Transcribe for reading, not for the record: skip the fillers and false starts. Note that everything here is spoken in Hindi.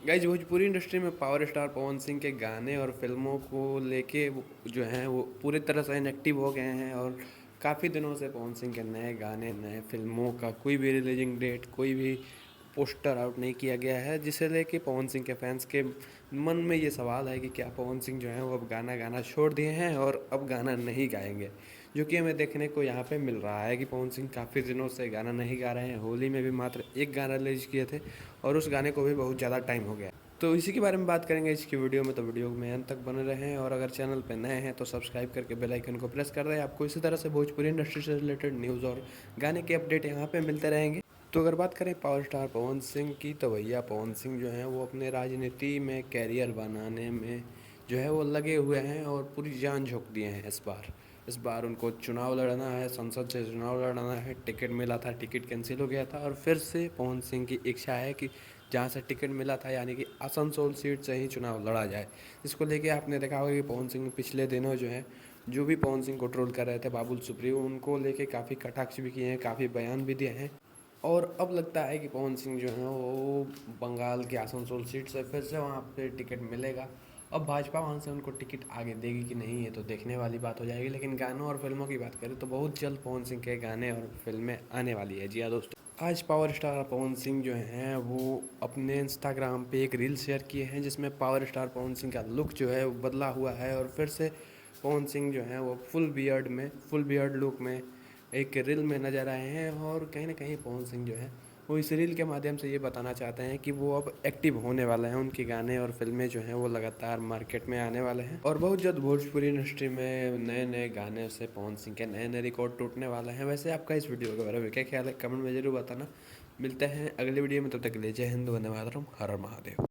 गाइस भोजपुरी इंडस्ट्री में पावर स्टार पवन सिंह के गाने और फिल्मों को लेके वो जो हैं वो पूरी तरह से इनएक्टिव हो गए हैं। और काफ़ी दिनों से पवन सिंह के नए गाने नए फिल्मों का कोई भी रिलीजिंग डेट कोई भी पोस्टर आउट नहीं किया गया है, जिसे लेके पवन सिंह के फैंस के मन में ये सवाल है कि क्या पवन सिंह जो है वो अब गाना गाना छोड़ दिए हैं और अब गाना नहीं गाएंगे। जो कि हमें देखने को यहाँ पे मिल रहा है कि पवन सिंह काफ़ी दिनों से गाना नहीं गा रहे हैं। होली में भी मात्र एक गाना रिलीज किए थे और उस गाने को भी बहुत ज़्यादा टाइम हो गया। तो इसी के बारे में बात करेंगे इसकी वीडियो में, तो वीडियो में अंत तक बने रहें। और अगर चैनल पे नए हैं तो सब्सक्राइब करके बेल आइकन को प्रेस कर दें। आपको इसी तरह से भोजपुरी इंडस्ट्री से रिलेटेड न्यूज़ और गाने के अपडेट यहाँ पे मिलते रहेंगे। तो अगर बात करें पावर स्टार पवन सिंह की, तो भैया पवन सिंह जो हैं वो अपने राजनीति में कैरियर बनाने में जो है वो लगे हुए हैं और पूरी जान झोंक दिए हैं। इस बार उनको चुनाव लड़ना है, संसद से चुनाव लड़ना है। टिकट मिला था, टिकट कैंसिल हो गया था और फिर से पवन सिंह की इच्छा है कि जहाँ से टिकट मिला था यानी कि आसनसोल सीट से ही चुनाव लड़ा जाए। इसको लेके आपने देखा होगा कि पवन सिंह पिछले दिनों जो है जो भी पवन सिंह को ट्रोल कर रहे थे बाबुल सुप्रीयो, उनको लेके काफ़ी कटाक्ष भी किए हैं, काफ़ी बयान भी दिए हैं। और अब लगता है कि पवन सिंह जो है वो बंगाल के आसनसोल सीट से फिर से वहाँ पे टिकट मिलेगा। अब भाजपा वहाँ से उनको टिकट आगे देगी कि नहीं, ये तो देखने वाली बात हो जाएगी। लेकिन गानों और फिल्मों की बात करें तो बहुत जल्द पवन सिंह के गाने और फिल्में आने वाली है। जी हाँ दोस्तों, आज पावर स्टार पवन सिंह जो हैं वो अपने इंस्टाग्राम पे एक रील शेयर किए हैं जिसमें पावर स्टार पवन सिंह का लुक जो है वो बदला हुआ है। और फिर से पवन सिंह जो हैं वो फुल बियर्ड लुक में एक रील में नज़र आए हैं। और कहीं ना कहीं पवन सिंह जो है वो इस रील के माध्यम से ये बताना चाहते हैं कि वो अब एक्टिव होने वाले हैं। उनके गाने और फिल्में जो हैं वो लगातार मार्केट में आने वाले हैं और बहुत जल्द भोजपुरी इंडस्ट्री में नए नए गाने से पवन सिंह के नए नए रिकॉर्ड टूटने वाले हैं। वैसे आपका इस वीडियो के बारे में क्या ख्याल है, कमेंट में जरूर बताना। मिलते हैं अगले वीडियो में, तब तक के लिए जय हिंद, वंदे मातरम, हर हर महादेव।